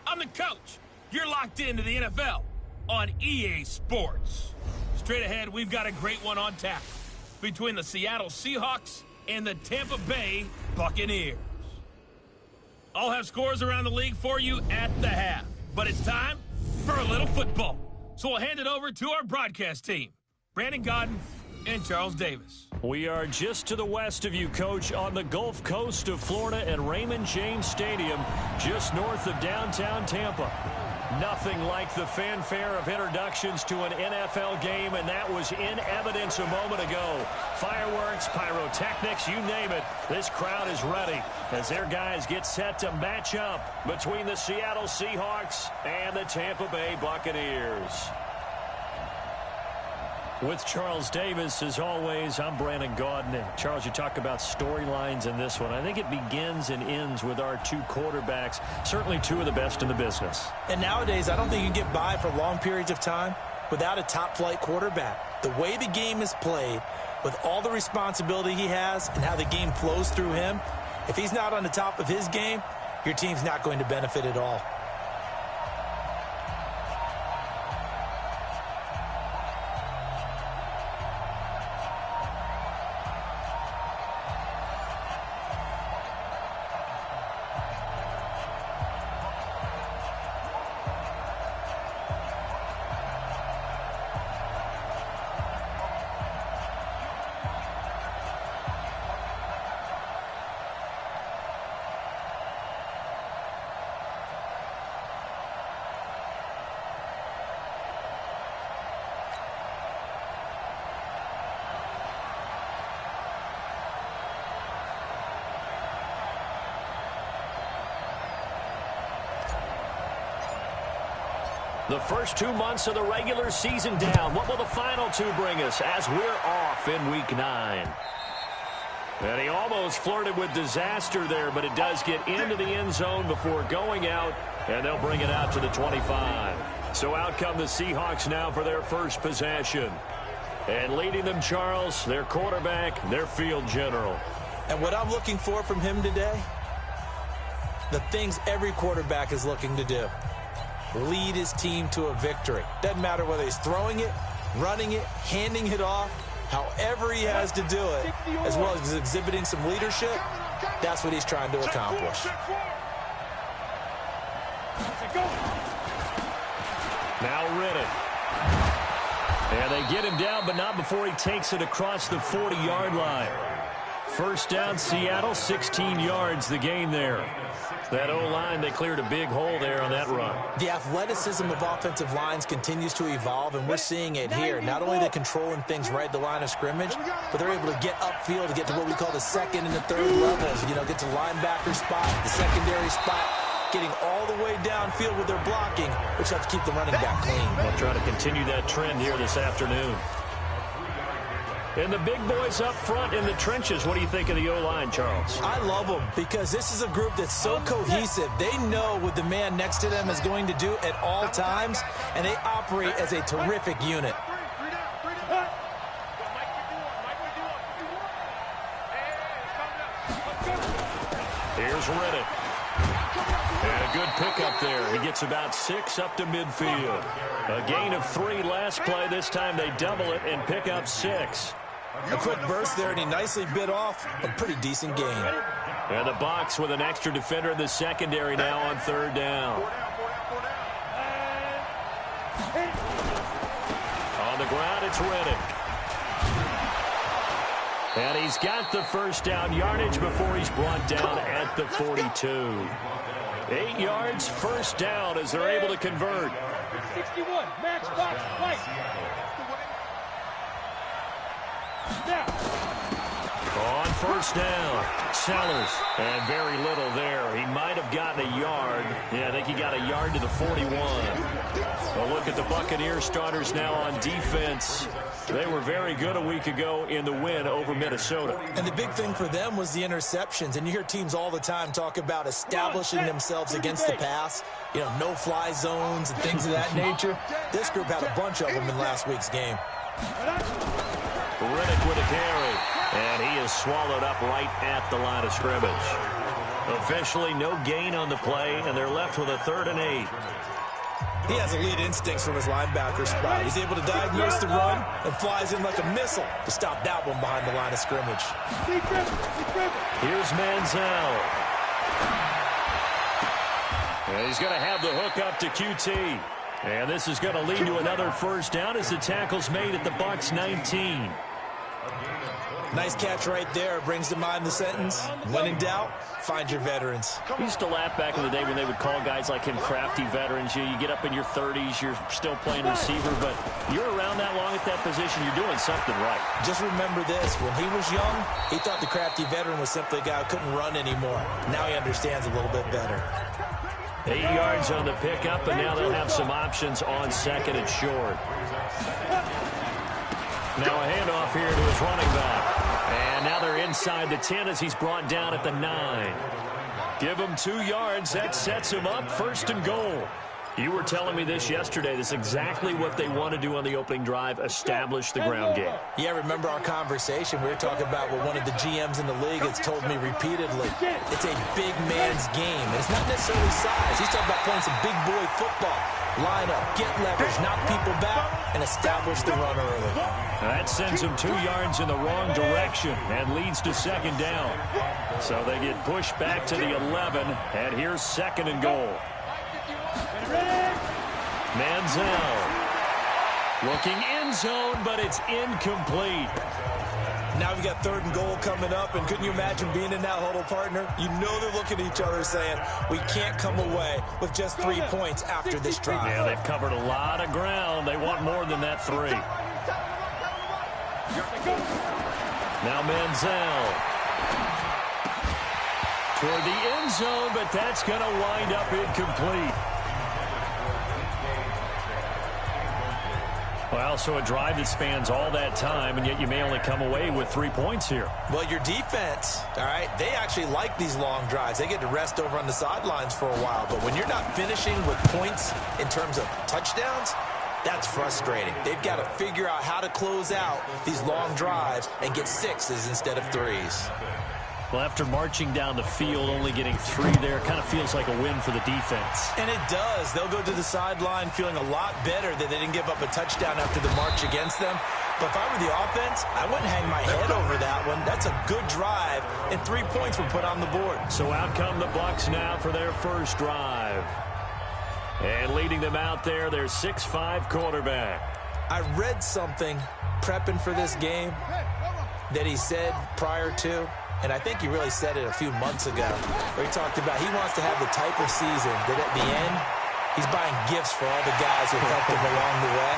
I'm the coach. You're locked into the NFL on EA Sports. Straight ahead, we've got a great one on tap between the Seattle Seahawks and the Tampa Bay Buccaneers. I'll have scores around the league for you at the half, but it's time for a little football. So we'll hand it over to our broadcast team, Brandon Godden and Charles Davis. We are just to the west of you, Coach, on the Gulf Coast of Florida at Raymond James Stadium, just north of downtown Tampa. Nothing like the fanfare of introductions to an NFL game, and that was in evidence a moment ago. Fireworks, pyrotechnics, you name it. This crowd is ready as their guys get set to match up between the Seattle Seahawks and the Tampa Bay Buccaneers. With Charles Davis, as always, I'm Brandon Gaudin. And Charles, you talk about storylines in this one. I think it begins and ends with our two quarterbacks, certainly two of the best in the business. And nowadays, I don't think you can get by for long periods of time without a top-flight quarterback. The way the game is played, with all the responsibility he has and how the game flows through him, if he's not on the top of his game, your team's not going to benefit at all. The first 2 months of the regular season down. What will the final two bring us as we're off in Week 9? And he almost flirted with disaster there, but it does get into the end zone before going out, and they'll bring it out to the 25. So out come the Seahawks now for their first possession. And leading them, Charles, their quarterback, their field general. And what I'm looking for from him today, the things every quarterback is looking to do. Lead his team to a victory. Doesn't matter whether he's throwing it, running it, handing it off, however he has to do it, as well as exhibiting some leadership, that's what he's trying to accomplish. Now Riddick. And they get him down, but not before he takes it across the 40-yard line. First down, Seattle, 16 yards, the gain there. That O-line, they cleared a big hole there on that run. The athleticism of offensive lines continues to evolve, and we're seeing it here. Not only they're controlling things right at the line of scrimmage, but they're able to get upfield to get to what we call the second and the third levels. You know, get to linebacker spot, the secondary spot, getting all the way downfield with their blocking, which helps keep the running back clean. We'll try to continue that trend here this afternoon. And the big boys up front in the trenches. What do you think of the O-line, Charles? I love them because this is a group that's so cohesive. They know what the man next to them is going to do at all times, and they operate as a terrific unit. Here's Riddick. And a good pickup there. He gets about 6 up to midfield. A gain of 3 last play. This time they double it and pick up 6. A quick burst there, and he nicely bit off a pretty decent gain. And the box with an extra defender in the secondary now on third down. On the ground, it's Riddick. And he's got the first down yardage before he's brought down at the 42. 8 yards, first down as they're able to convert. 61, match box, right. On first down, Sellers. And very little there. He might have gotten a yard. Yeah, I think he got a yard to the 41. Well, look at the Buccaneers starters now on defense. They were very good a week ago in the win over Minnesota. And the big thing for them was the interceptions. And you hear teams all the time talk about establishing themselves against the pass. You know, no-fly zones and things of that nature. This group had a bunch of them in last week's game. Riddick with a carry. And he is swallowed up right at the line of scrimmage. Officially no gain on the play, and they're left with a 3rd and 8. He has elite instincts from his linebacker spot. He's able to diagnose the run and flies in like a missile to stop that one behind the line of scrimmage. Here's Manziel. And he's going to have the hook up to QT. And this is going to lead to another 1st down as the tackle's made at the Bucs 19. Nice catch right there. Brings to mind the sentence, when in doubt, find your veterans. We used to laugh back in the day when they would call guys like him crafty veterans. You get up in your 30s, you're still playing receiver, but you're around that long at that position, you're doing something right. Just remember this. When he was young, he thought the crafty veteran was simply a guy who couldn't run anymore. Now he understands a little bit better. 8 yards on the pickup, and now they'll have some options on 2nd and short. Now a handoff here to his running back. And now they're inside the 10 as he's brought down at the 9. Give him 2 yards. That sets him up 1st and goal. You were telling me this yesterday. This is exactly what they want to do on the opening drive, establish the ground game. Yeah, remember our conversation? We were talking about what one of the GMs in the league has told me repeatedly. It's a big man's game. And it's not necessarily size. He's talking about playing some big boy football. Line up, get leverage, knock people back, and establish the run early. That sends him 2 yards in the wrong direction and leads to 2nd down. So they get pushed back to the 11, and here's 2nd and goal. Manziel looking end zone, but it's incomplete. Now we got 3rd and goal coming up, and couldn't you imagine being in that huddle, partner? You know they're looking at each other saying, we can't come away with just 3 points after this drive. Yeah, they've covered a lot of ground. They want more than that 3. Now Manziel toward the end zone, but that's going to wind up incomplete. Well, so a drive that spans all that time, and yet you may only come away with 3 points here. Well, your defense, all right, they actually like these long drives. They get to rest over on the sidelines for a while. But when you're not finishing with points in terms of touchdowns, that's frustrating. They've got to figure out how to close out these long drives and get 6s instead of 3s. Well, after marching down the field, only getting 3 there, kind of feels like a win for the defense. And it does. They'll go to the sideline feeling a lot better that they didn't give up a touchdown after the march against them. But if I were the offense, I wouldn't hang my head over that one. That's a good drive, and 3 points were put on the board. So out come the Bucs now for their 1st drive. And leading them out there, their 6'5" quarterback. I read something prepping for this game that he said prior to, and I think he really said it a few months ago, where he talked about he wants to have the type of season that at the end, he's buying gifts for all the guys who helped him along the way.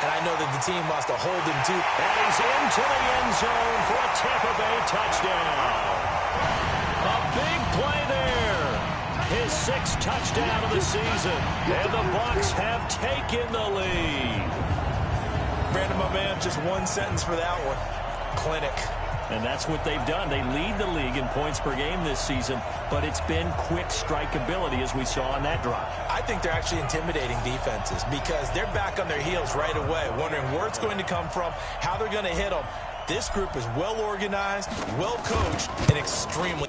And I know that the team wants to hold him to. And he's into the end zone for a Tampa Bay touchdown. A big play there. His 6th touchdown of the season. And the Bucs have taken the lead. Brandon, my man, just one sentence for that one. Clinic. And that's what they've done. They lead the league in points per game this season, but it's been quick strikeability as we saw on that drive. I think they're actually intimidating defenses because they're back on their heels right away, wondering where it's going to come from, how they're going to hit them. This group is well organized, well coached, and extremely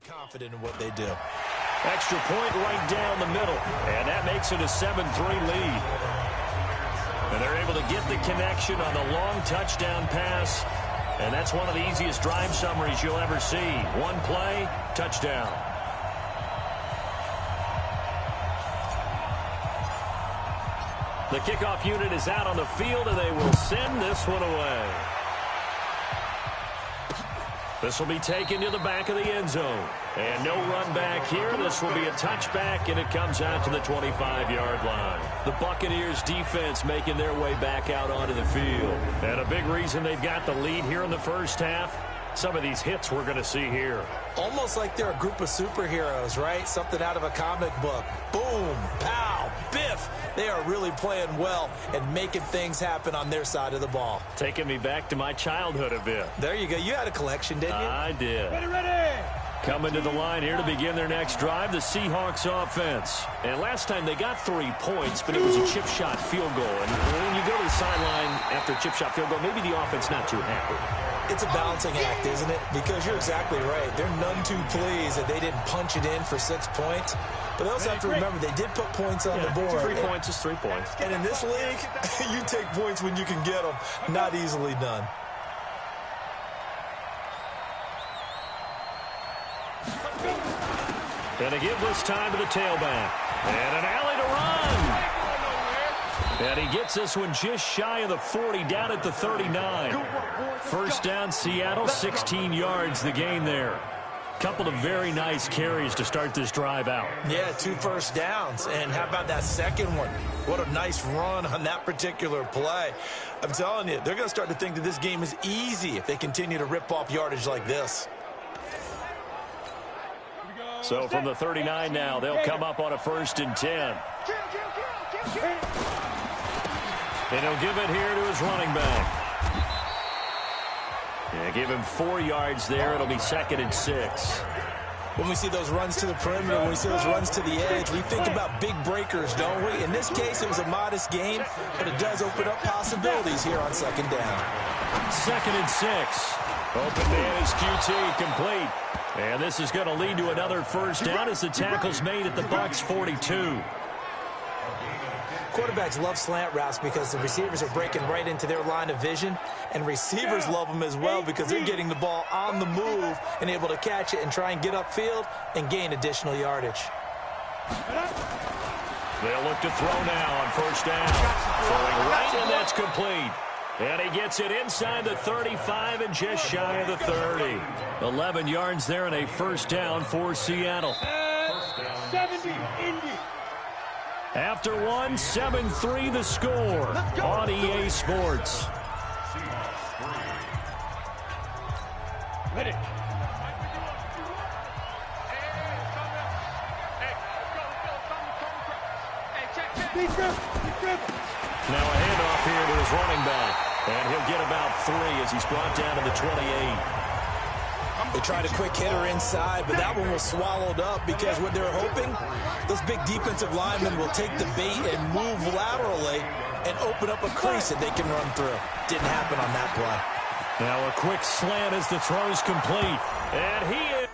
confident in what they do. Extra point right down the middle, and that makes it a 7-3 lead. And they're able to get the connection on the long touchdown pass, and that's one of the easiest drive summaries you'll ever see. One play, touchdown. The kickoff unit is out on the field, and they will send this one away. This will be taken to the back of the end zone. And no run back here. This will be a touchback, and it comes out to the 25-yard line. The Buccaneers defense making their way back out onto the field. And a big reason they've got the lead here in the first half, some of these hits we're going to see here. Almost like they're a group of superheroes, right? Something out of a comic book. Boom, pow, biff. They are really playing well and making things happen on their side of the ball. Taking me back to my childhood a bit. There you go. You had a collection, didn't you? I did. Ready. Coming to the line here to begin their next drive, the Seahawks offense. And last time they got 3 points, but it was a chip shot field goal. And when you go to the sideline after a chip shot field goal, maybe the offense not too happy. It's a balancing act, isn't it? Because you're exactly right. They're none too pleased that they didn't punch it in for 6 points. But they also have to remember they did put points on the board. 3 points is 3 points. And in this league, you take points when you can get them. Not easily done. And they give this time to the tailback. And an alley to run. And he gets this one just shy of the 40, down at the 39. First down, Seattle, 16 yards the gain there. Couple of very nice carries to start this drive out. Yeah, 2 first downs. And how about that second one? What a nice run on that particular play. I'm telling you, they're going to start to think that this game is easy if they continue to rip off yardage like this. So from the 39 now, they'll come up on a 1st and 10. And he'll give it here to his running back. Yeah, give him 4 yards there. It'll be 2nd and 6. When we see those runs to the perimeter, when we see those runs to the edge, we think about big breakers, don't we? In this case, it was a modest game, but it does open up possibilities here on 2nd down. 2nd and 6. Open man is QT, complete. And this is going to lead to another 1st down as the tackle's made at the Bucs 42. Quarterbacks love slant routes because the receivers are breaking right into their line of vision, and receivers love them as well because they're getting the ball on the move and able to catch it and try and get upfield and gain additional yardage. They'll look to throw now on 1st down. Throwing right, and that's complete. And he gets it inside the 35 and just shy of the 30. 11 yards there and a 1st down for Seattle. 70, Indy. After one, 7-3 the score on EA Sports. Ready. Now a handoff here to his running back. And he'll get about 3 as he's brought down to the 28. They tried a quick hitter inside, but that one was swallowed up because what they're hoping, those big defensive linemen will take the bait and move laterally and open up a crease that they can run through. Didn't happen on that play. Now a quick slant as the throw's complete. And he is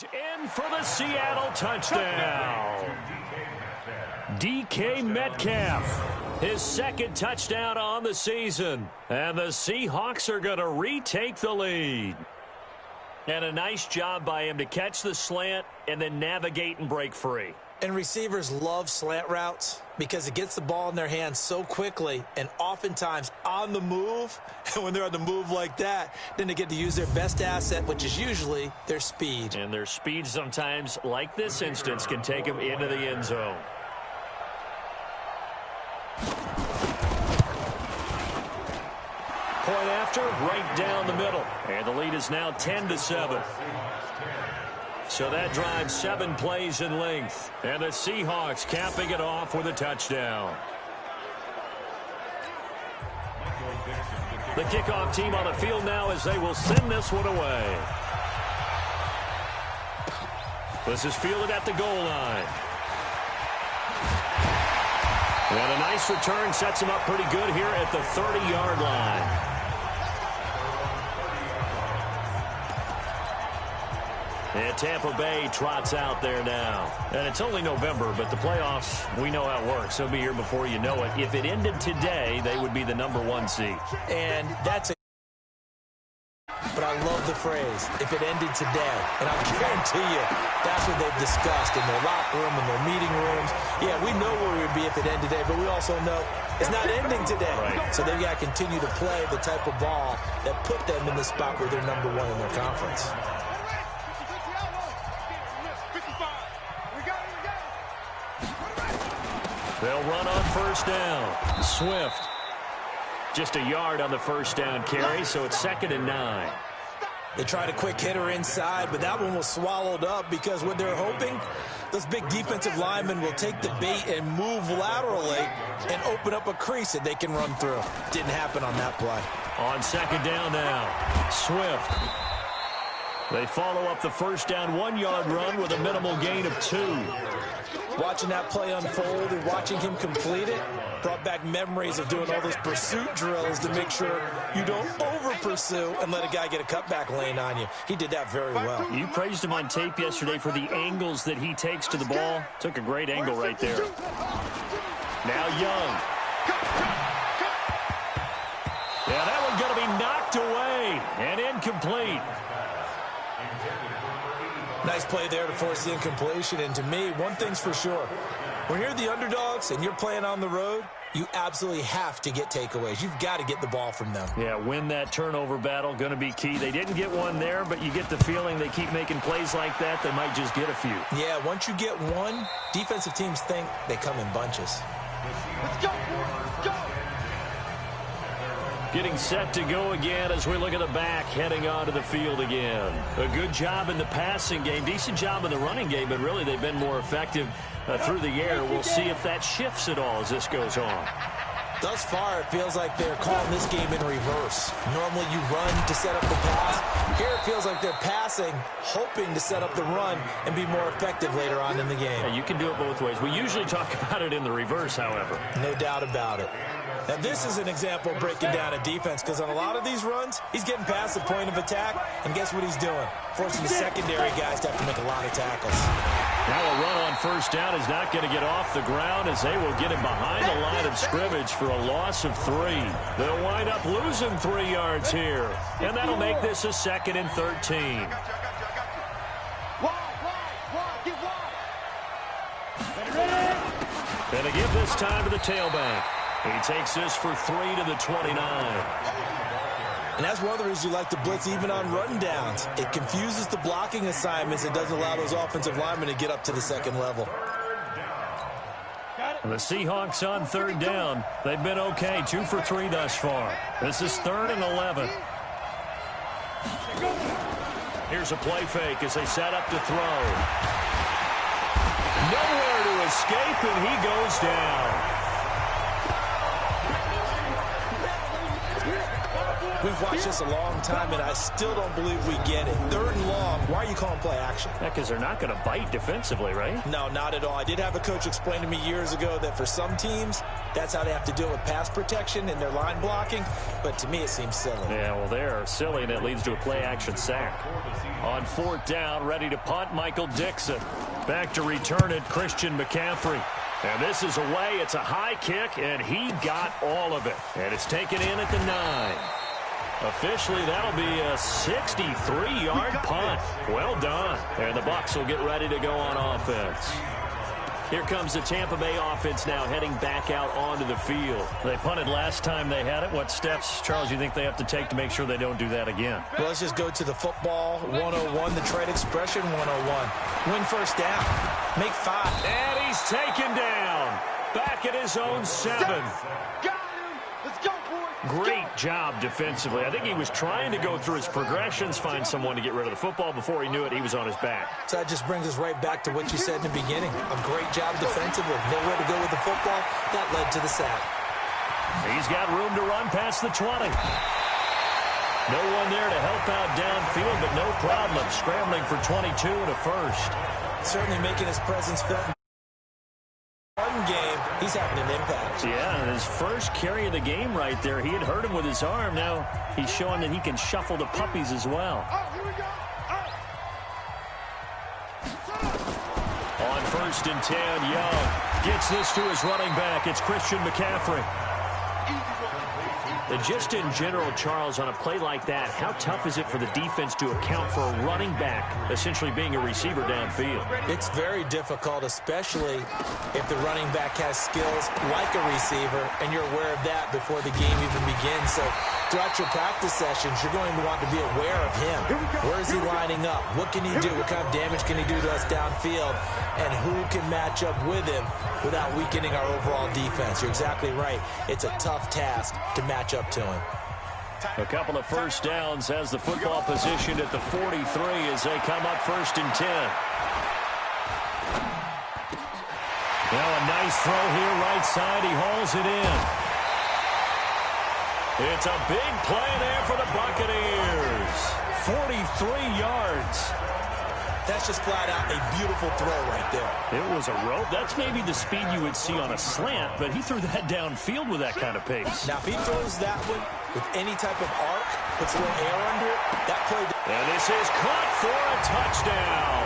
In for the Seattle touchdown. DK Metcalf, his second touchdown on the season. And the Seahawks are going to retake the lead. And a nice job by him to catch the slant and then navigate and break free. And receivers love slant routes because it gets the ball in their hands so quickly and oftentimes on the move. And when they're on the move like that, then they get to use their best asset, which is usually their speed. And their speed sometimes, like this instance, can take them into the end zone. Point after, right down the middle. And the lead is now 10-7. So that drives 7 plays in length. And the Seahawks capping it off with a touchdown. The kickoff team on the field now as they will send this one away. This is fielded at the goal line. And a nice return sets him up pretty good here at the 30-yard line. And Tampa Bay trots out there now. And it's only November, but the playoffs, we know how it works. They'll be here before you know it. If it ended today, they would be the #1 seed. And that's a... But I love the phrase, if it ended today. And I guarantee you, that's what they've discussed in their locker room, in their meeting rooms. Yeah, we know where we would be if it ended today, but we also know it's not ending today. Right. So they've got to continue to play the type of ball that put them in the spot where they're #1 in their conference. They'll run on first down. Swift. Just a yard on the first down carry, so it's 2nd and 9. They tried a quick hitter inside, but that one was swallowed up because what they're hoping, those big defensive linemen will take the bait and move laterally and open up a crease that they can run through. Didn't happen on that play. On 2nd down now, Swift. They follow up the first down 1-yard run with a minimal gain of 2. Watching that play unfold and watching him complete it brought back memories of doing all those pursuit drills to make sure you don't over-pursue and let a guy get a cutback lane on you. He did that very well. You praised him on tape yesterday for the angles that he takes to the ball. Took a great angle right there. Now Young. Yeah, that one's going to be knocked away and incomplete. Nice play there to force the incompletion. And to me, one thing's for sure. When you're the underdogs and you're playing on the road, you absolutely have to get takeaways. You've got to get the ball from them. Yeah, win that turnover battle, going to be key. They didn't get one there, but you get the feeling they keep making plays like that, they might just get a few. Yeah, once you get one, defensive teams think they come in bunches. Let's go, let's go. Getting set to go again as we look at the back heading onto the field again. A good job in the passing game, decent job in the running game, but really they've been more effective through the air. We'll see if that shifts at all as this goes on. Thus far, it feels like they're calling this game in reverse. Normally you run to set up the pass. Here it feels like they're passing, hoping to set up the run and be more effective later on in the game. Yeah, you can do it both ways. We usually talk about it in the reverse, however. No doubt about it. Now, this is an example of breaking down a defense because on a lot of these runs, he's getting past the point of attack, and guess what he's doing? Forcing the secondary guys to have to make a lot of tackles. Now a run on first down is not going to get off the ground as they will get him behind the line of scrimmage for a loss of 3. They'll wind up losing 3 yards here, and that'll make this a 2nd and 13. And they give this time to the tailback. He takes this for 3 to the 29. And that's one of the reasons you like to blitz even on run downs. It confuses the blocking assignments. It doesn't allow those offensive linemen to get up to the second level. The Seahawks on 3rd down. They've been okay, 2 for 3 thus far. This is 3rd and 11. Here's a play fake as they set up to throw. Nowhere to escape, and he goes down. We've watched this a long time, and I still don't believe we get it. 3rd and long, why are you calling play action? Yeah, because they're not going to bite defensively, right? No, not at all. I did have a coach explain to me years ago that for some teams, that's how they have to deal with pass protection and their line blocking, but to me it seems silly. Yeah, well, they're silly, and it leads to a play-action sack. On 4th down, ready to punt, Michael Dixon. Back to return it, Christian McCaffrey. And this is away. It's a high kick, and he got all of it. And it's taken in at the 9. Officially, that'll be a 63-yard punt. Well done. And the Bucs will get ready to go on offense. Here comes the Tampa Bay offense now heading back out onto the field. They punted last time they had it. What steps, Charles, you think they have to take to make sure they don't do that again? Well, let's just go to the football 101, the trade expression 101. Win first down. Make 5. And he's taken down. Back at his own 7. Got him. Let's go, boys. Great job defensively. I think he was trying to go through his progressions, find someone to get rid of the football. Before he knew it, he was on his back. So that just brings us right back to what you said in the beginning. A great job defensively. Nowhere to go with the football. That led to the sack. He's got room to run past the 20. No one there to help out downfield, but no problem. Scrambling for 22 and a first. Certainly making his presence felt. One game, he's having an impact. Yeah, his first carry of the game right there. He had hurt him with his arm. Now he's showing that he can shuffle the puppies as well. Oh, here we go. On 1st and 10, Young gets this to his running back. It's Christian McCaffrey. And just in general, Charles, on a play like that, how tough is it for the defense to account for a running back essentially being a receiver downfield? It's very difficult, especially if the running back has skills like a receiver, and you're aware of that before the game even begins. So throughout your practice sessions, you're going to want to be aware of him. Where is he lining up? What can he do? What kind of damage can he do to us downfield? And who can match up with him without weakening our overall defense? You're exactly right. It's a tough task to match up to him. A couple of first downs has the football positioned at the 43 as they come up 1st and 10. Now a nice throw here, right side. He hauls it in. It's a big play there for the Buccaneers. 43 yards. That's just flat out a beautiful throw right there. It was a rope. That's maybe the speed you would see on a slant, but he threw that downfield with that kind of pace. Now, if he throws that one with any type of arc, puts a little air under it, that play... And this is caught for a touchdown.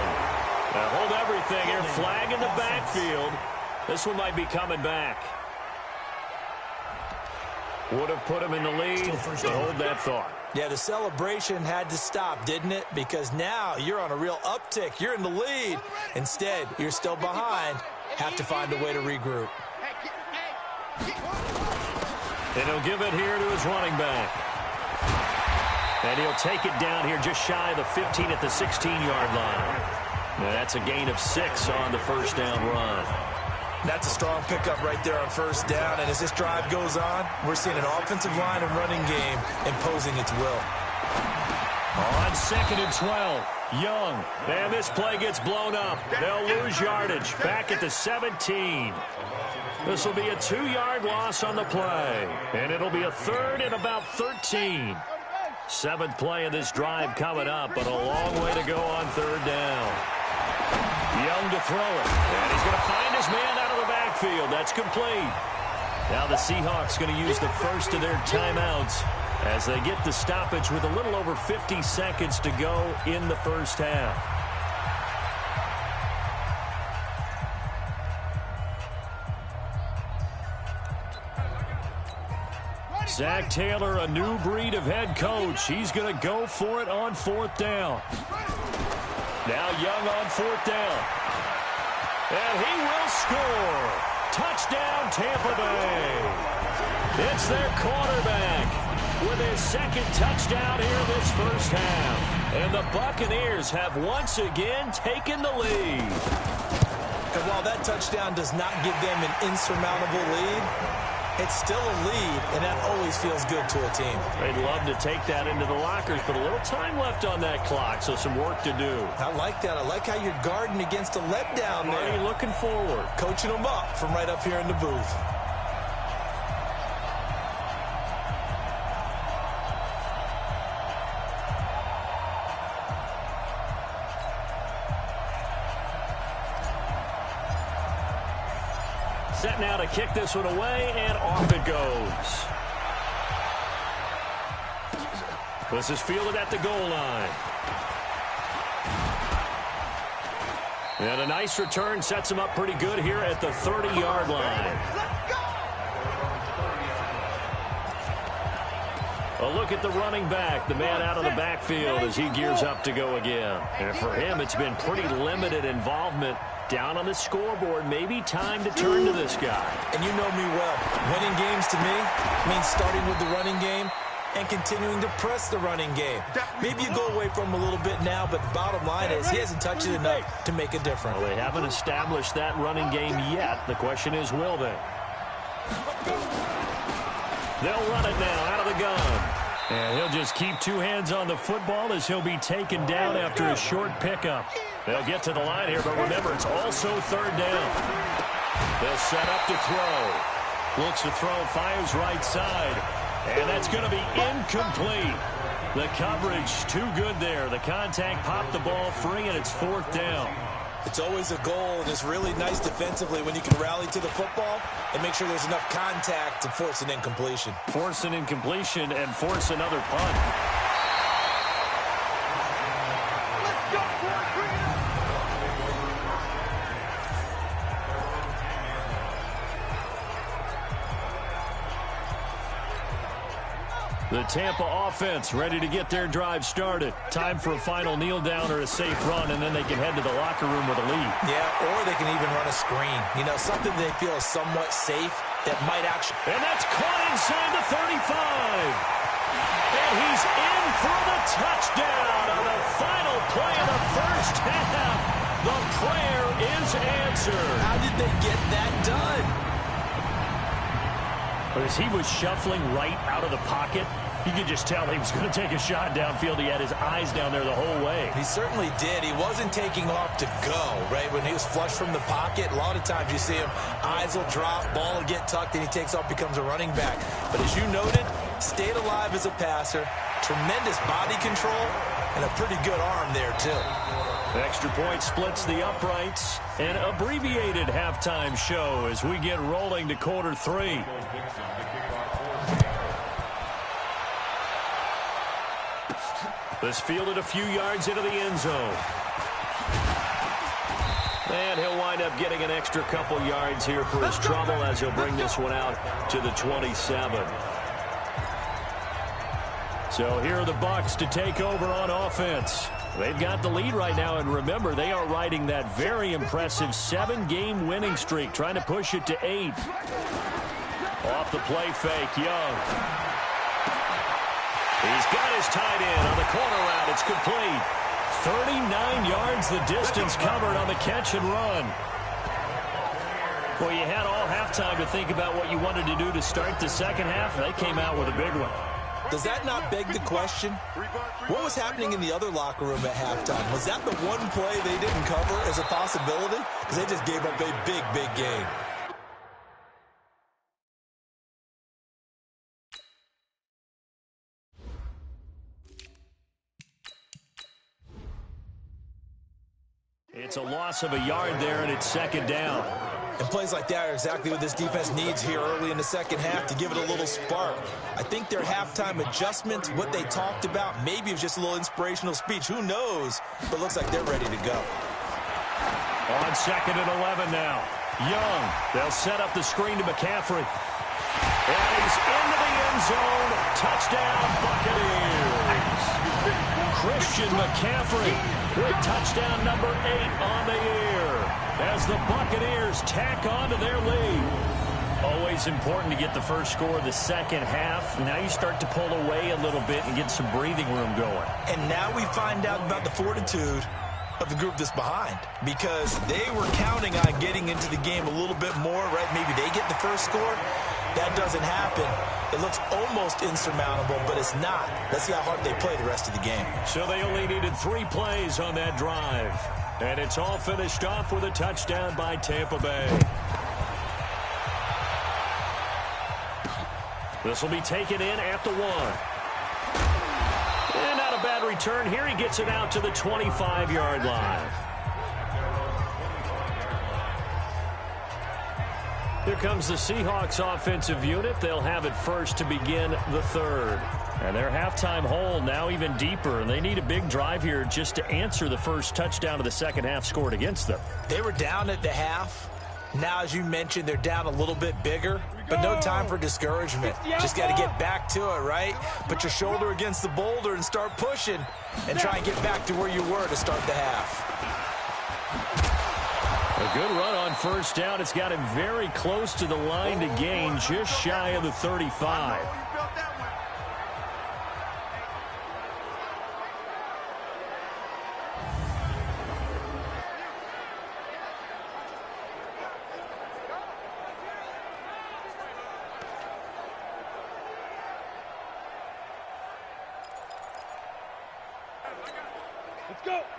Now hold everything here. Flag in the backfield. This one might be coming back. Would have put him in the lead. So hold that thought. Yeah, the celebration had to stop, didn't it? Because now you're on a real uptick. You're in the lead. Instead, you're still behind. Have to find a way to regroup. And he'll give it here to his running back. And he'll take it down here just shy of the 15 at the 16-yard line. Now that's a gain of 6 on the first down run. That's a strong pickup right there on first down. And as this drive goes on, we're seeing an offensive line and running game imposing its will. On 2nd and 12, Young. And this play gets blown up. They'll lose yardage. Back at the 17. This will be a 2-yard loss on the play. And it'll be a 3rd and about 13. 7th play of this drive coming up, but a long way to go on 3rd down. Young to throw it. And he's going to find his man out of the backfield. That's complete. Now the Seahawks going to use the first of their timeouts as they get the stoppage with a little over 50 seconds to go in the first half. Zach Taylor, a new breed of head coach. He's going to go for it on 4th down. Now Young on 4th down. And he will score. Touchdown, Tampa Bay. It's their quarterback with his 2nd touchdown here this first half. And the Buccaneers have once again taken the lead. And while that touchdown does not give them an insurmountable lead, it's still a lead, and that always feels good to a team. They'd love to take that into the lockers, but a little time left on that clock, so some work to do. I like that. I like how you're guarding against a letdown there. Marty looking forward. Coaching them up from right up here in the booth. Set now to kick this one away, and off it goes. This is fielded at the goal line. And a nice return sets him up pretty good here at the 30-yard line. A look at the running back, the man out of the backfield as he gears up to go again. And for him, it's been pretty limited involvement down on the scoreboard. Maybe time to turn to this guy. And you know me well. Winning games to me means starting with the running game and continuing to press the running game. Maybe you go away from him a little bit now, but the bottom line is he hasn't touched it enough to make a difference. Well, they haven't established that running game yet. The question is, will they? They'll run it now out of the gun. And he'll just keep two hands on the football as he'll be taken down after a short pickup. They'll get to the line here, but remember, it's also third down. They'll set up to throw. Looks to throw, fires right side. And that's going to be incomplete. The coverage too good there. The contact popped the ball free, and it's fourth down. It's always a goal, and it's really nice defensively when you can rally to the football and make sure there's enough contact to force an incompletion. Force an incompletion and force another punt. Let's go, The Tampa offense ready to get their drive started. Time for a final kneel down or a safe run, and then they can head to the locker room with a lead. Yeah, or they can even run a screen. You know, something they feel is somewhat safe that might actually... And that's caught inside the 35. And he's in for the touchdown on the final play of the first half. The prayer is answered. How did they get that done? As he was shuffling right out of the pocket, you could just tell he was going to take a shot downfield. He had his eyes down there the whole way. He certainly did. He wasn't taking off to go, right? When he was flush from the pocket, a lot of times you see him, eyes will drop, ball will get tucked, and he takes off, becomes a running back. But as you noted, stayed alive as a passer, tremendous body control, and a pretty good arm there, too. Extra point splits the uprights. An abbreviated halftime show as we get rolling to quarter three. This fielded a few yards into the end zone. And he'll wind up getting an extra couple yards here for his trouble as he'll bring this one out to the 27. So here are the Bucs to take over on offense. They've got the lead right now, and remember, they are riding that very impressive 7-game winning streak, trying to push it to 8. Off the play fake, Young. He's got his tight end on the corner route. It's complete. 39 yards the distance covered on the catch and run. Well, you had all halftime to think about what you wanted to do to start the second half. They came out with a big one. Does that not beg the question? What was happening in the other locker room at halftime? Was that the one play they didn't cover as a possibility? Because they just gave up a big, big game. It's a loss of a yard there, and it's second down. And plays like that are exactly what this defense needs here early in the second half to give it a little spark. I think their halftime adjustment, what they talked about, maybe it was just a little inspirational speech. Who knows? But it looks like they're ready to go. On second and 11 now. Young, they'll set up the screen to McCaffrey. And he's into the end zone. Touchdown, Buccaneers. Christian McCaffrey with touchdown number 8 on the year as the Buccaneers tack on to their lead. Always important to get the first score of the second half. Now you start to pull away a little bit and get some breathing room going. And now we find out about the fortitude of the group that's behind, because they were counting on getting into the game a little bit more, right? Maybe they get the first score. That doesn't happen. It looks almost insurmountable, but it's not. Let's see how hard they play the rest of the game. So they only needed 3 plays on that drive. And it's all finished off with a touchdown by Tampa Bay. This will be taken in at the 1. And not a bad return here. He gets it out to the 25-yard line. Here comes the Seahawks offensive unit. They'll have it first to begin the third. And their halftime hole now even deeper, and they need a big drive here just to answer the first touchdown of the second half scored against them. They were down at the half. Now, as you mentioned, they're down a little bit bigger, but no time for discouragement. Just got to get back to it, right? Put your shoulder against the boulder and start pushing and try and get back to where you were to start the half. A good run on first down. It's got him very close to the line to gain, just shy of the 35.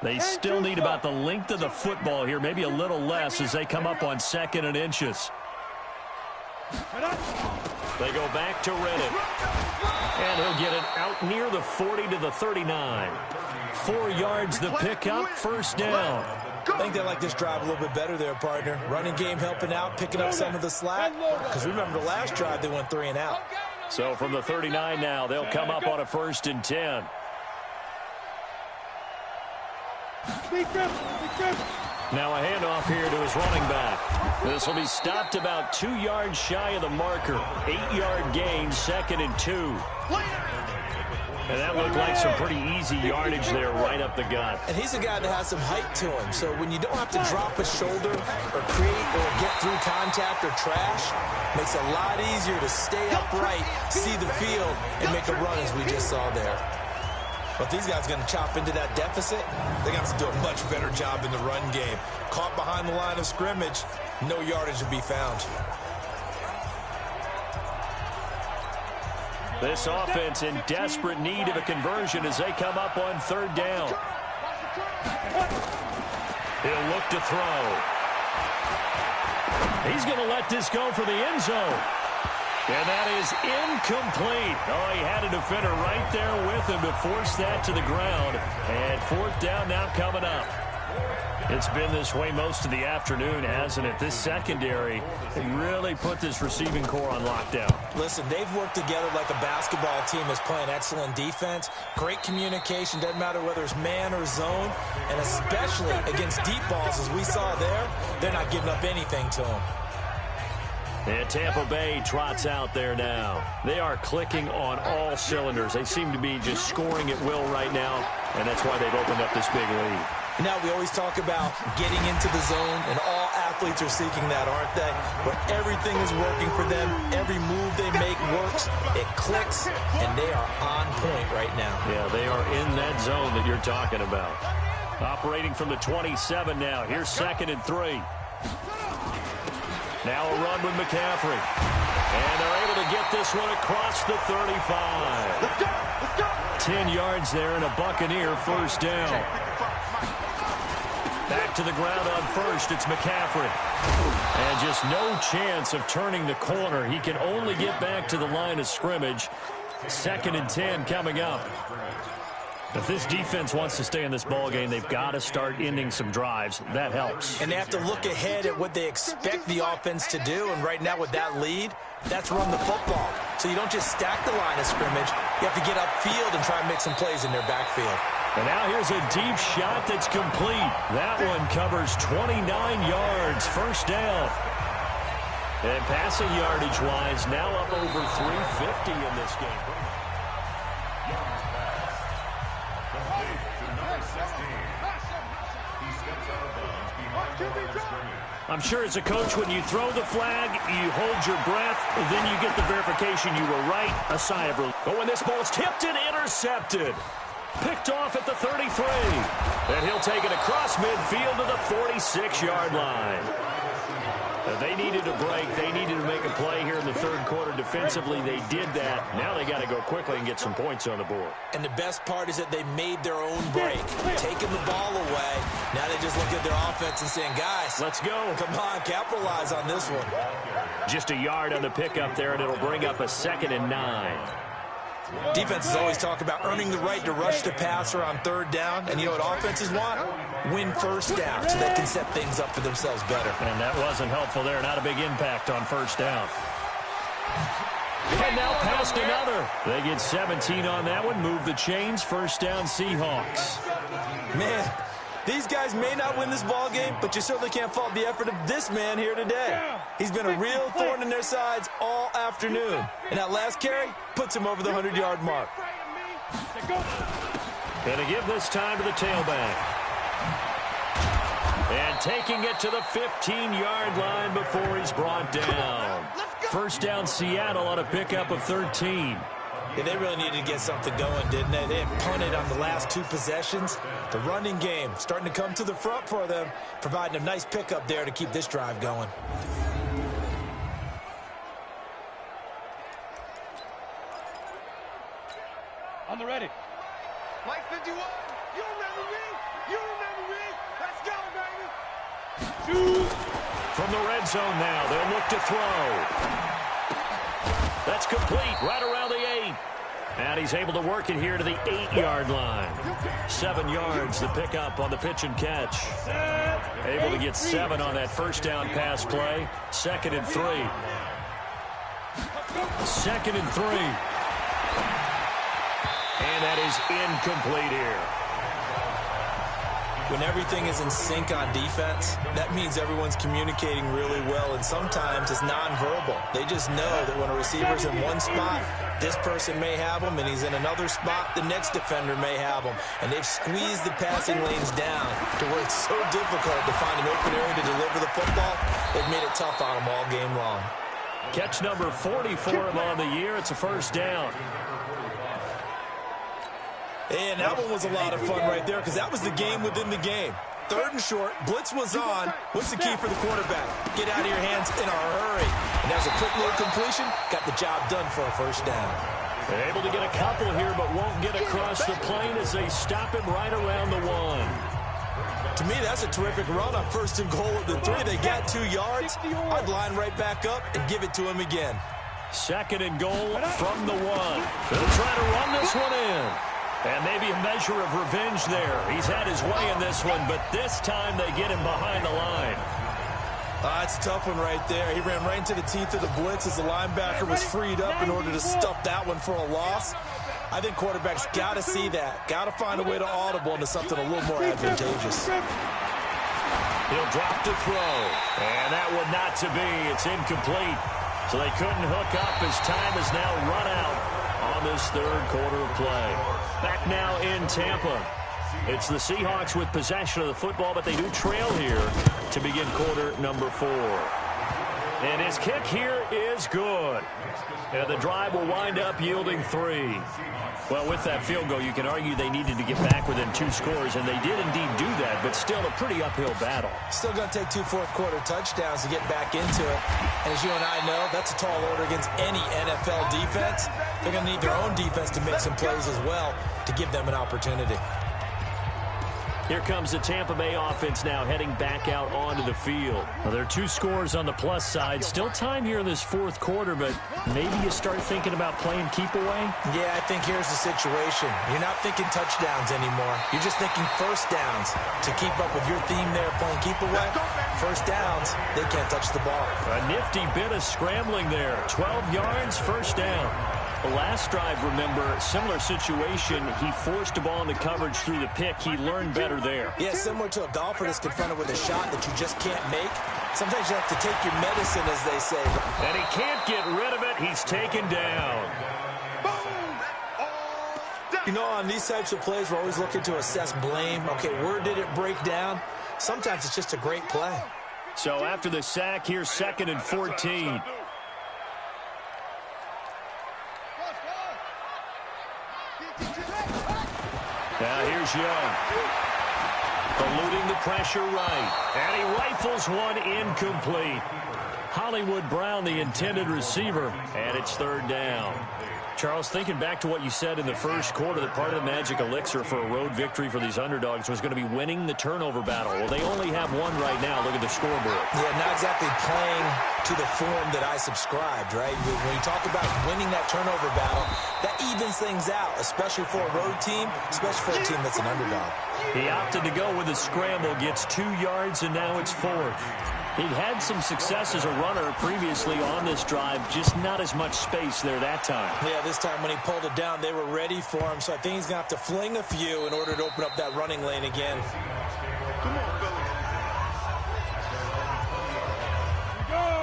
They still need about the length of the football here, maybe a little less as they come up on 2nd and inches. They go back to Reddick. And he'll get it out near the 40 to the 39. 4 yards the pickup, first down. I think they like this drive a little bit better there, partner. Running game helping out, picking up some of the slack. Because remember the last drive, they went 3 and out. So from the 39 now, they'll come up on a 1st and 10. Now a handoff here to his running back. This will be stopped about 2 yards shy of the marker. 8-yard gain, 2nd and 2. And that looked like some pretty easy yardage there right up the gut. And he's a guy that has some height to him. So when you don't have to drop a shoulder or create or get through contact or trash, makes it a lot easier to stay upright, see the field, and make a run as we just saw there. But these guys are going to chop into that deficit. They got to do a much better job in the run game. Caught behind the line of scrimmage, no yardage to be found. This offense in desperate need of a conversion as they come up on 3rd down. He'll look to throw. He's going to let this go for the end zone. And that is incomplete. Oh, he had a defender right there with him to force that to the ground. And 4th down now coming up. It's been this way most of the afternoon, hasn't it? This secondary really put this receiving core on lockdown. Listen, they've worked together like a basketball team is playing excellent defense. Great communication, doesn't matter whether it's man or zone. And especially against deep balls, as we saw there, they're not giving up anything to them. And Tampa Bay trots out there now. They are clicking on all cylinders. They seem to be just scoring at will right now, and that's why they've opened up this big lead. Now, we always talk about getting into the zone, and all athletes are seeking that, aren't they? But everything is working for them. Every move they make works. It clicks, and they are on point right now. Yeah, they are in that zone that you're talking about. Operating from the 27 now. Here's 2nd and 3. Now a run with McCaffrey. And they're able to get this one across the 35. Let's go! Let's go! 10 yards there and a Buccaneer 1st down. Back to the ground on 1st. It's McCaffrey. And just no chance of turning the corner. He can only get back to the line of scrimmage. 2nd and 10 coming up. If this defense wants to stay in this ballgame, they've got to start ending some drives. That helps. And they have to look ahead at what they expect the offense to do. And right now with that lead, that's run the football. So you don't just stack the line of scrimmage. You have to get upfield and try and make some plays in their backfield. And now here's a deep shot that's complete. That one covers 29 yards. 1st down. And passing yardage-wise, now up over 350 in this game. I'm sure as a coach, when you throw the flag, you hold your breath, then you get the verification you were right, a sigh of relief. Oh, and this ball's tipped and intercepted. Picked off at the 33. And he'll take it across midfield to the 46-yard line. They needed a break. They needed to make a play here in the 3rd quarter. Defensively, they did that. Now they got to go quickly and get some points on the board. And the best part is that they made their own break, taking the ball away. Now they just look at their offense and saying, guys, let's go. Come on, capitalize on this one. Just a yard on the pickup there, and it'll bring up a 2nd and 9. Defenses always talk about earning the right to rush the passer on third down. And you know what offenses want? Win first down so they can set things up for themselves better. And that wasn't helpful there. Not a big impact on first down. And now past another. They get 17 on that one. Move the chains. First down, Seahawks. Man, these guys may not win this ball game, but you certainly can't fault the effort of this man here today. He's been a real thorn in their sides all afternoon. And that last carry puts him over the 100-yard mark. Going to give this time to the tailback. And taking it to the 15-yard line before he's brought down. First down, Seattle on a pickup of 13. Yeah, they really needed to get something going, didn't they? They had punted on the last two possessions. The running game starting to come to the front for them, providing a nice pickup there to keep this drive going. On the ready. Mike 51. You remember me? You remember me? Let's go, baby. Shoot. From the red zone now, they'll look to throw. That's complete right around the 8. And he's able to work it here to the 8-yard line. 7 yards, the pickup on the pitch and catch. Able to get 7 on that first down pass play. 2nd and 3. 2nd and 3. And that is incomplete here. When everything is in sync on defense, that means everyone's communicating really well, and sometimes it's nonverbal. They just know that when a receiver's in one spot, this person may have him, and he's in another spot, the next defender may have him. And they've squeezed the passing lanes down to where it's so difficult to find an open area to deliver the football. They've made it tough on them all game long. Catch number 44 on the year. It's a first down. And that one was a lot of fun right there because that was the game within the game. 3rd and short, blitz was on. What's the key for the quarterback? Get out of your hands in a hurry. And there's a quick little completion. Got the job done for a first down. They're able to get a couple here, but won't get across the plane as they stop him right around the 1. To me, that's a terrific run on 1st and goal at the 3. They got 2 yards. I'd line right back up and give it to him again. 2nd and goal from the 1. They'll try to run this one in. And maybe a measure of revenge there. He's had his way in this one, but this time they get him behind the line. It's a tough one right there. He ran right into the teeth of the blitz as the linebacker was freed up in order to stuff that one for a loss. I think quarterbacks got to see that. Got to find a way to audible into something a little more advantageous. He'll drop to throw. And that one not to be. It's incomplete. So they couldn't hook up as time is now run out on this 3rd quarter of play. Back now in Tampa. It's the Seahawks with possession of the football, but they do trail here to begin quarter number 4. And his kick here is good. And the drive will wind up yielding 3. Well, with that field goal, you can argue they needed to get back within 2 scores, and they did indeed do that, but still a pretty uphill battle. Still going to take 2 fourth-quarter touchdowns to get back into it. And as you and I know, that's a tall order against any NFL defense. They're going to need their own defense to make some plays as well to give them an opportunity. Here comes the Tampa Bay offense now heading back out onto the field. Well, there are 2 scores on the plus side. Still time here in this 4th quarter, but maybe you start thinking about playing keep away? Yeah, I think here's the situation. You're not thinking touchdowns anymore. You're just thinking first downs. To keep up with your theme there, playing keep away, first downs, they can't touch the ball. A nifty bit of scrambling there. 12 yards, first down. The last drive, remember, similar situation. He forced a ball into coverage through the pick. He learned better there. Yeah, similar to a golfer that's confronted with a shot that you just can't make. Sometimes you have to take your medicine, as they say. And he can't get rid of it. He's taken down. You know, on these types of plays, we're always looking to assess blame. Okay, where did it break down? Sometimes it's just a great play. So after the sack, here's 2nd and 14. Now here's Young. Eluding the pressure right. And he rifles one incomplete. Hollywood Brown, the intended receiver. And it's 3rd down. Charles, thinking back to what you said in the first quarter, that part of the magic elixir for a road victory for these underdogs was going to be winning the turnover battle. Well, they only have one right now. Look at the scoreboard. Yeah, not exactly playing to the form that I subscribed, right? When you talk about winning that turnover battle, that evens things out, especially for a road team, especially for a team that's an underdog. He opted to go with a scramble, gets 2 yards, and now it's 4th. He'd had some success as a runner previously on this drive, just not as much space there that time. Yeah, this time when he pulled it down, they were ready for him, so I think he's going to have to fling a few in order to open up that running lane again. Come on, fellas.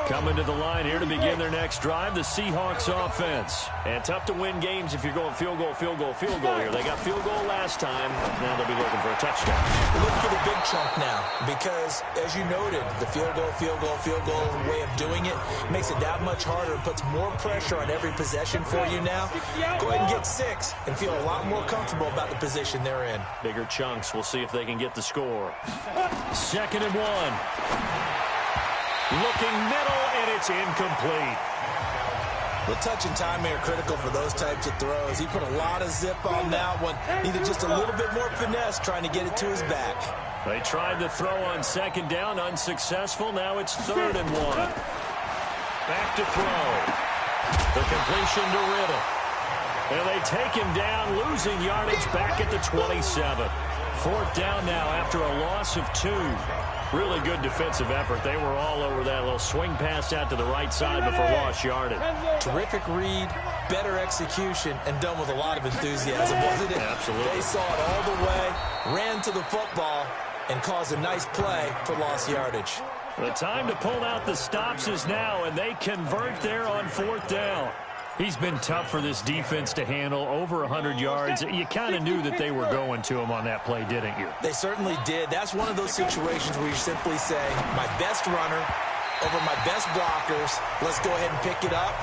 Coming to the line here to begin their next drive, the Seahawks offense. And tough to win games if you're going field goal, field goal, field goal here. They got field goal last time. Now they'll be looking for a touchdown. They're looking for the big chunk now because, as you noted, the field goal way of doing it makes it that much harder and puts more pressure on every possession for you now. Go ahead and get 6 and feel a lot more comfortable about the position they're in. Bigger chunks. We'll see if they can get the score. 2nd and 1. Looking middle, and it's incomplete. The touch and timing are critical for those types of throws. He put a lot of zip on that one. Needed just a little bit more finesse trying to get it to his back. They tried to throw on 2nd down, unsuccessful. Now it's 3rd and 1. Back to throw. The completion to Riddle. And they take him down, losing yardage back at the 27. 4th down now after a loss of 2. Really good defensive effort. They were all over that little swing pass out to the right side before lost yardage. Terrific read, better execution, and done with a lot of enthusiasm, wasn't it? Absolutely. They saw it all the way, ran to the football, and caused a nice play for lost yardage. The time to pull out the stops is now, and they convert there on 4th down. He's been tough for this defense to handle, over 100 yards. You kind of knew that they were going to him on that play, didn't you? They certainly did. That's one of those situations where you simply say, my best runner over my best blockers, let's go ahead and pick it up.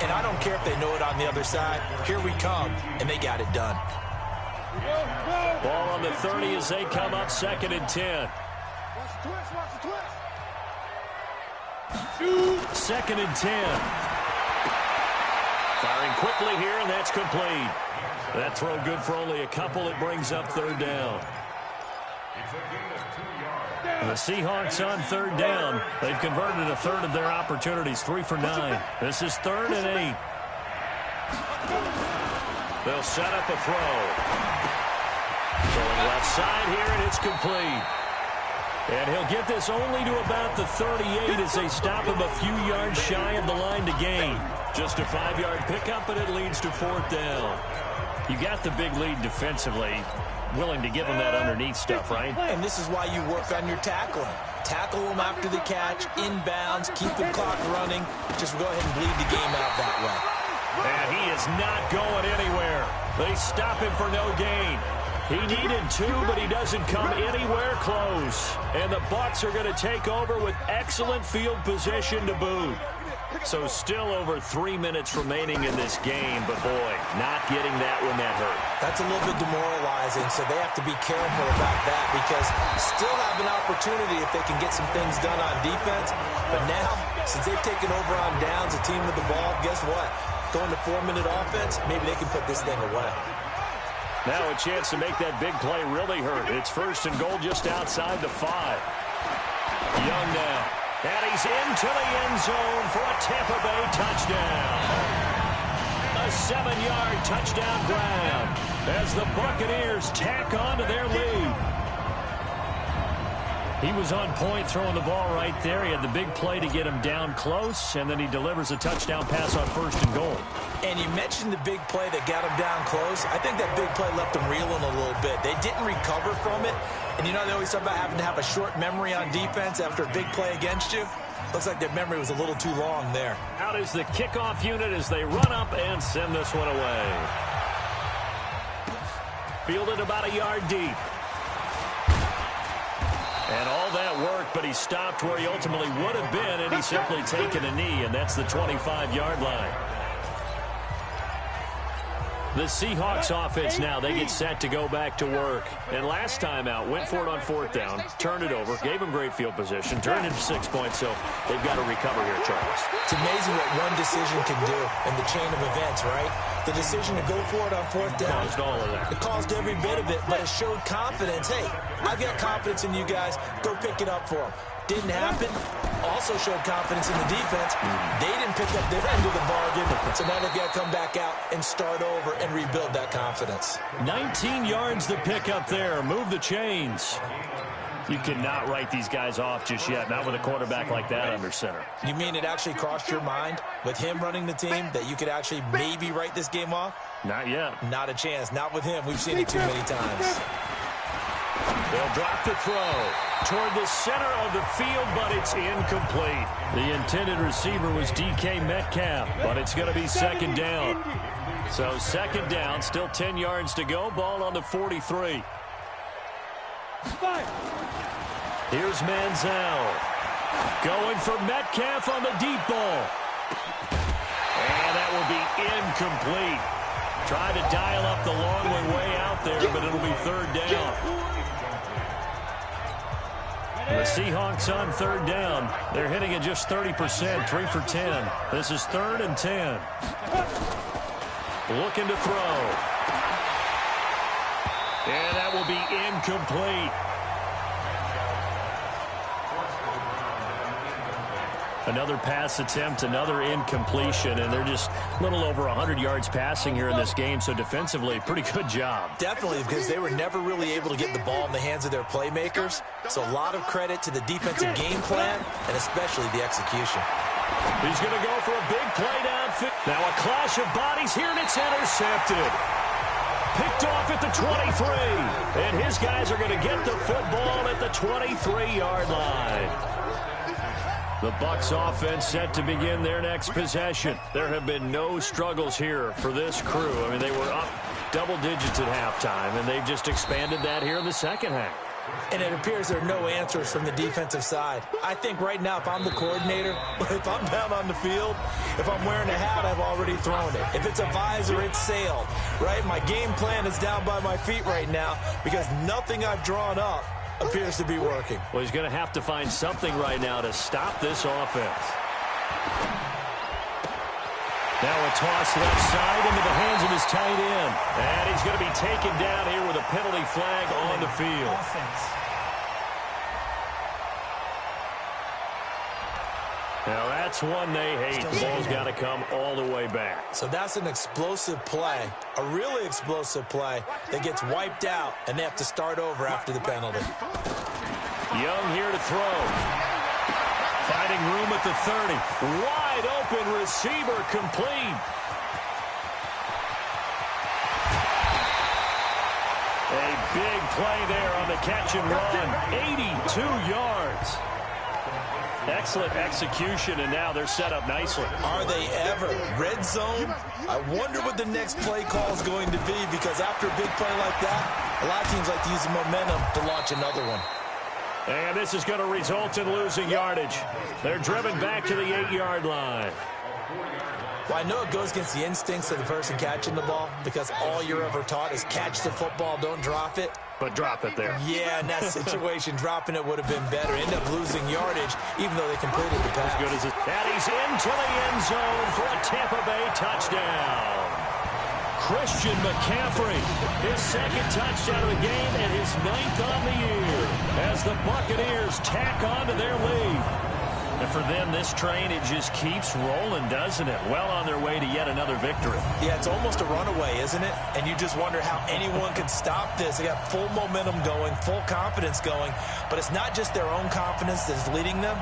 And I don't care if they know it on the other side. Here we come, and they got it done. Ball on the 30 as they come up 2nd and 10. Watch the twist. 2nd and 10. Firing quickly here, and that's complete. That throw good for only a couple. It brings up 3rd down. The Seahawks on 3rd down. They've converted a third of their opportunities, 3 for 9. This is 3rd and 8. They'll set up a throw. Throwing left side here, and it's complete. And he'll get this only to about the 38 as they stop him a few yards shy of the line to gain. Just a 5-yard pickup, and it leads to 4th down. You got the big lead defensively. Willing to give him that underneath stuff, right? And this is why you work on your tackling. Tackle them after the catch, inbounds, keep the clock running. Just go ahead and bleed the game out that way. And he is not going anywhere. They stop him for no gain. He needed 2, but he doesn't come anywhere close. And the Bucs are going to take over with excellent field position to boot. So still over 3 minutes remaining in this game, but boy, not getting that when that hurt. That's a little bit demoralizing, so they have to be careful about that because still have an opportunity if they can get some things done on defense. But now, since they've taken over on downs, a team with the ball, guess what? Going to 4-minute offense, maybe they can put this thing away. Now a chance to make that big play really hurt. It's 1st and goal just outside the 5. Young now. And he's into the end zone for a Tampa Bay touchdown. A 7-yard touchdown grab as the Buccaneers tack on to their lead. He was on point throwing the ball right there. He had the big play to get him down close, and then he delivers a touchdown pass on 1st and goal. And you mentioned the big play that got him down close. I think that big play left him reeling a little bit. They didn't recover from it. And you know they always talk about having to have a short memory on defense after a big play against you. Looks like their memory was a little too long there. Out is the kickoff unit as they run up and send this one away. Fielded about a yard deep. And all that work, but he stopped where he ultimately would have been, and he's simply taken a knee, and that's the 25-yard line. The Seahawks offense now, they get set to go back to work. And last time out, went for it on 4th down, turned it over, gave him great field position, turned it to 6 points, so they've got to recover here, Charles. It's amazing what one decision can do in the chain of events, right? The decision to go for it on 4th down. Caused all of that. It caused every bit of it, but it showed confidence. Hey, I've got confidence in you guys. Go pick it up for them. Didn't happen. also showed confidence in the defense. They didn't pick up their end of the bargain, so now they've got to come back out and start over and rebuild that confidence. 19 yards to pick up there. Move the chains. You cannot write these guys off just yet, not with a quarterback like that under center. You mean it actually crossed your mind with him running the team that you could actually maybe write this game off? Not yet. Not a chance. Not with him. We've seen it too many times. They'll drop the throw toward the center of the field, but it's incomplete. The intended receiver was DK Metcalf, but it's going to be second down. So second down, still 10 yards to go. Ball on the 43. Here's Manziel. Going for Metcalf on the deep ball. And that will be incomplete. Tried to dial up the long way out there, but it'll be third down. The Seahawks on third down. They're hitting at just 30%, 3 for 10. This is 3rd and 10. Looking to throw. And that will be incomplete. Another pass attempt, another incompletion, and they're just a little over 100 yards passing here in this game, so defensively, pretty good job. Definitely, because they were never really able to get the ball in the hands of their playmakers, so a lot of credit to the defensive game plan and especially the execution. He's going to go for a big play downfield. Now a clash of bodies here, and it's intercepted. Picked off at the 23, and his guys are going to get the football at the 23-yard line. The Bucs offense set to begin their next possession. There have been no struggles here for this crew. I mean, they were up double digits at halftime, and they've just expanded that here in the second half. And it appears there are no answers from the defensive side. I think right now, if I'm the coordinator, if I'm down on the field, if I'm wearing a hat, I've already thrown it. If it's a visor, it's sailed, right? My game plan is down by my feet right now because nothing I've drawn up appears to be working. Well, he's going to have to find something right now to stop this offense. Now a toss left side into the hands of his tight end. And he's going to be taken down here with a penalty flag on the field. Now that's one they hate. The ball's got to come all the way back. So that's an explosive play, a really explosive play that gets wiped out, and they have to start over after the penalty. Young here to throw. Finding room at the 30. Wide open receiver complete. A big play there on the catch and run. 82 yards. Excellent execution, and now they're set up nicely. Are they ever? Red zone? I wonder what the next play call is going to be, because after a big play like that, a lot of teams like to use the momentum to launch another one. And this is going to result in losing yardage. They're driven back to the 8-yard line. Well, I know it goes against the instincts of the person catching the ball, because all you're ever taught is catch the football, don't drop it. But drop it there. Yeah, in that situation, dropping it would have been better. End up losing yardage, even though they completed the pass. As good as it. And he's into the end zone for a Tampa Bay touchdown. Christian McCaffrey, his second touchdown of the game and his 9th on the year, as the Buccaneers tack on to their lead. And for them, this train, it just keeps rolling, doesn't it? Well on their way to yet another victory. Yeah, it's almost a runaway, isn't it? And you just wonder how anyone could stop this. They got full momentum going, full confidence going. But it's not just their own confidence that's leading them.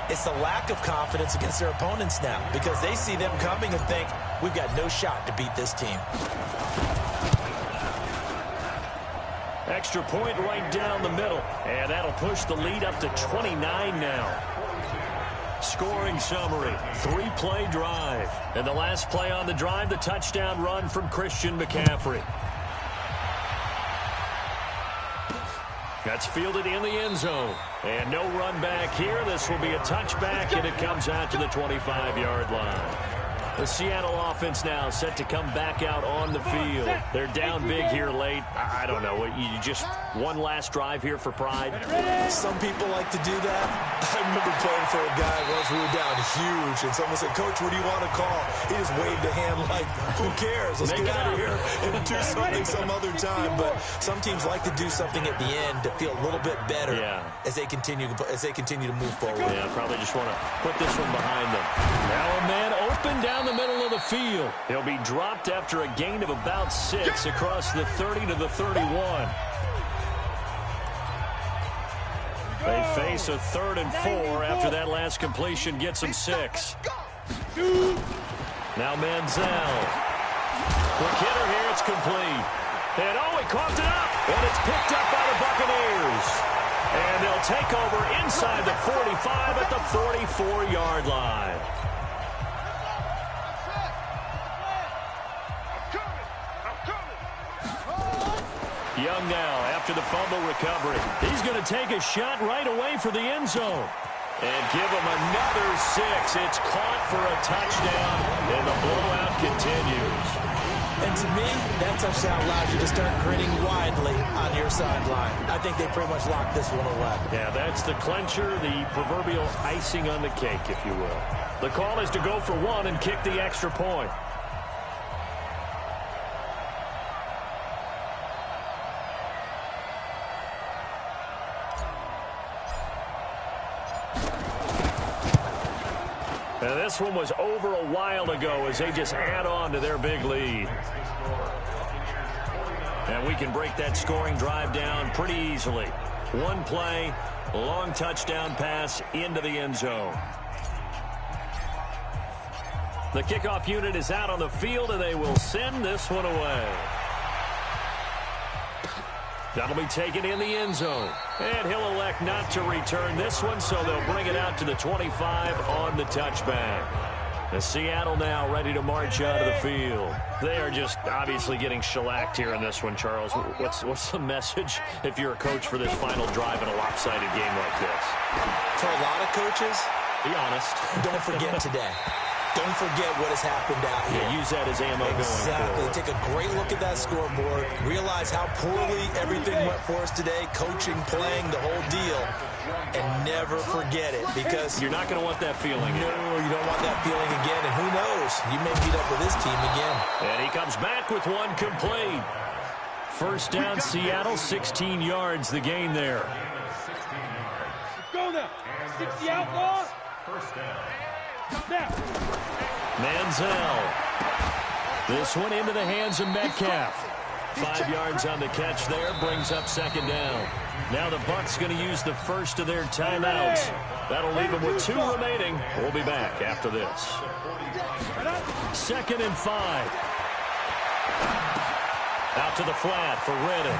It's the lack of confidence against their opponents now, because they see them coming and think, we've got no shot to beat this team. Extra point right down the middle. And that'll push the lead up to 29 now. Scoring summary, 3-play drive. And the last play on the drive, the touchdown run from Christian McCaffrey. That's fielded in the end zone. And no run back here. This will be a touchback, and it comes out to the 25-yard line. The Seattle offense now set to come back out on the field. They're down big here late. I don't know. You just one last drive here for pride? Some people like to do that. I remember playing for a guy once. We were down huge, and someone said, "Coach, what do you want to call?" He just waved a hand like, "Who cares? Let's get out of here and do something some other time." But some teams like to do something at the end to feel a little bit better as they continue to move forward. Yeah, probably just want to put this one behind them. Now a man open down the middle of the field. He'll be dropped after a gain of about 6 across the 30 to the 31. They face a 3rd and 4 after that last completion gets them 6. Now Manziel. Quick hitter here, it's complete. And he coughed it up. And it's picked up by the Buccaneers. And they'll take over inside the 45 at the 44-yard line. Young now after the fumble recovery. He's going to take a shot right away for the end zone. And give him another 6. It's caught for a touchdown, and the blowout continues. And to me, that touchdown allows you to start grinning widely on your sideline. I think they pretty much locked this one away. Yeah, that's the clincher, the proverbial icing on the cake, if you will. The call is to go for 1 and kick the extra point. Now, this one was over a while ago as they just add on to their big lead. And we can break that scoring drive down pretty easily. One play, long touchdown pass into the end zone. The kickoff unit is out on the field, and they will send this one away. That'll be taken in the end zone. And he'll elect not to return this one, so they'll bring it out to the 25 on the touchback. The Seattle now ready to march out of the field. They are just obviously getting shellacked here in this one, Charles. What's the message if you're a coach for this final drive in a lopsided game like this? For a lot of coaches, be honest. Don't forget today. Don't forget what has happened out here. Yeah, use that as ammo going forward. Take a great look at that scoreboard. Realize how poorly everything went for us today. Coaching, playing, the whole deal. And never forget it, because you're not going to want that feeling. No, you don't want that feeling again. And who knows? You may meet up with this team again. And he comes back with one complete. First down, Seattle, 16 yards, the gain there. Let's go now. 60 outlaws. First down. Manziel. This one into the hands of Metcalf. 5 yards on the catch there, brings up second down. Now the Bucs going to use the first of their timeouts. That'll leave them with 2 remaining. We'll be back after this. 2nd and 5. Out to the flat for Redden.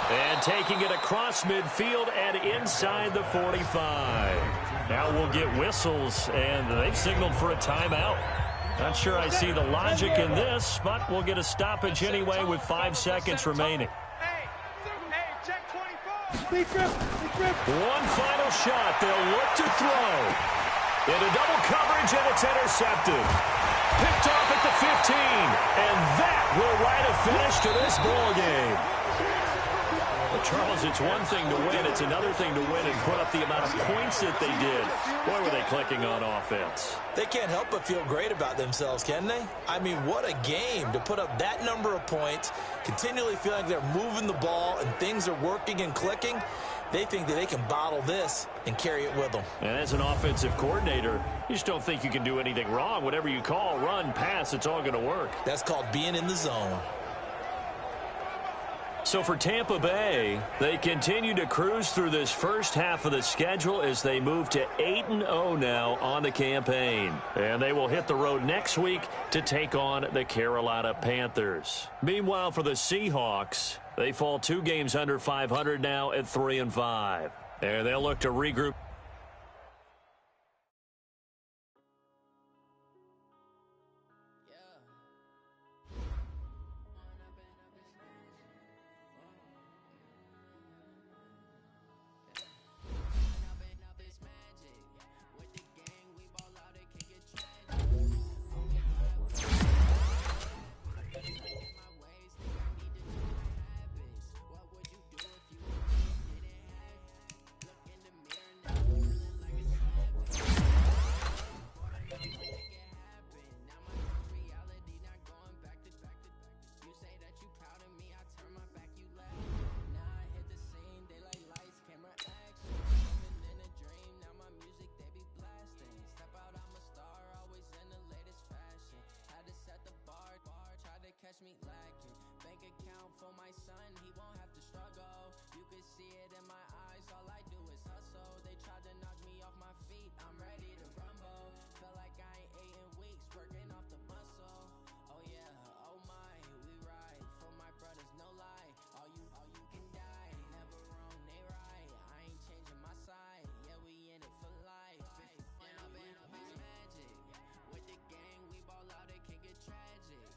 And taking it across midfield and inside the 45. Now we'll get whistles, and they've signaled for a timeout. Not sure I see the logic in this, but we'll get a stoppage anyway with 5 seconds remaining. One final shot. They'll look to throw. Into double coverage, and it's intercepted. Picked off at the 15, and that will write a finish to this ball game. Well, Charles, it's one thing to win. It's another thing to win and put up the amount of points that they did. Boy, were they clicking on offense. They can't help but feel great about themselves, can they? I mean, what a game to put up that number of points, continually feeling like they're moving the ball and things are working and clicking. They think that they can bottle this and carry it with them. And as an offensive coordinator, you just don't think you can do anything wrong. Whatever you call, run, pass, it's all going to work. That's called being in the zone. So for Tampa Bay, they continue to cruise through this first half of the schedule as they move to 8-0 now on the campaign. And they will hit the road next week to take on the Carolina Panthers. Meanwhile, for the Seahawks, they fall 2 games under 500 now at 3-5. And they'll look to regroup. ain't lacking. Bank account for my son, he won't have to struggle. You can see it in my eyes, all I do is hustle. They tried to knock me off my feet, I'm ready to rumble. Felt like I ain't ate in weeks, working off the muscle. Oh yeah, oh my, we ride for my brothers, no lie. All you can die, never wrong, they right. I ain't changing my side, yeah, we in it for life. And I've been magic. With the gang, we ball out, it can get tragic.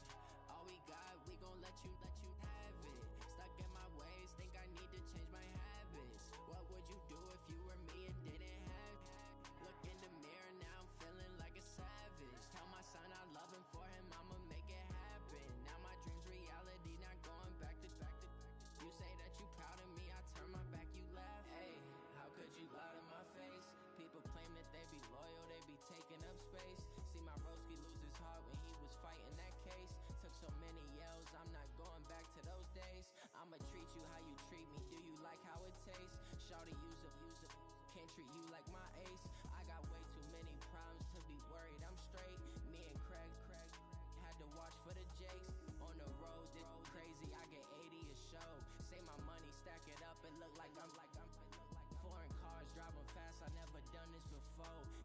All we got, we gon' let you have it. Stuck in my ways, think I need to change my habits. What would you do if you were me and didn't have it? Look in the mirror, now I'm feeling like a savage. Tell my son I love him, for him I'ma make it happen. Now my dream's reality, not going back to. You say that you proud of me, I turn my back, you laugh. Hey, how could you lie to my face? People claim that they be loyal, they be taking up space. See my broski lose his heart when he was fighting that case. Took so many yells, I'm not going back to those days. I'ma treat you how you treat me, do you like how it tastes? Shawty, use it. Can't treat you like my ace. I got way too many problems to be worried, I'm straight. Me and Craig had to watch for the Jakes. On the road, this crazy, I get 80 a show. Say my money, stack it up, it look like I'm foreign cars, driving fast, I never done this before.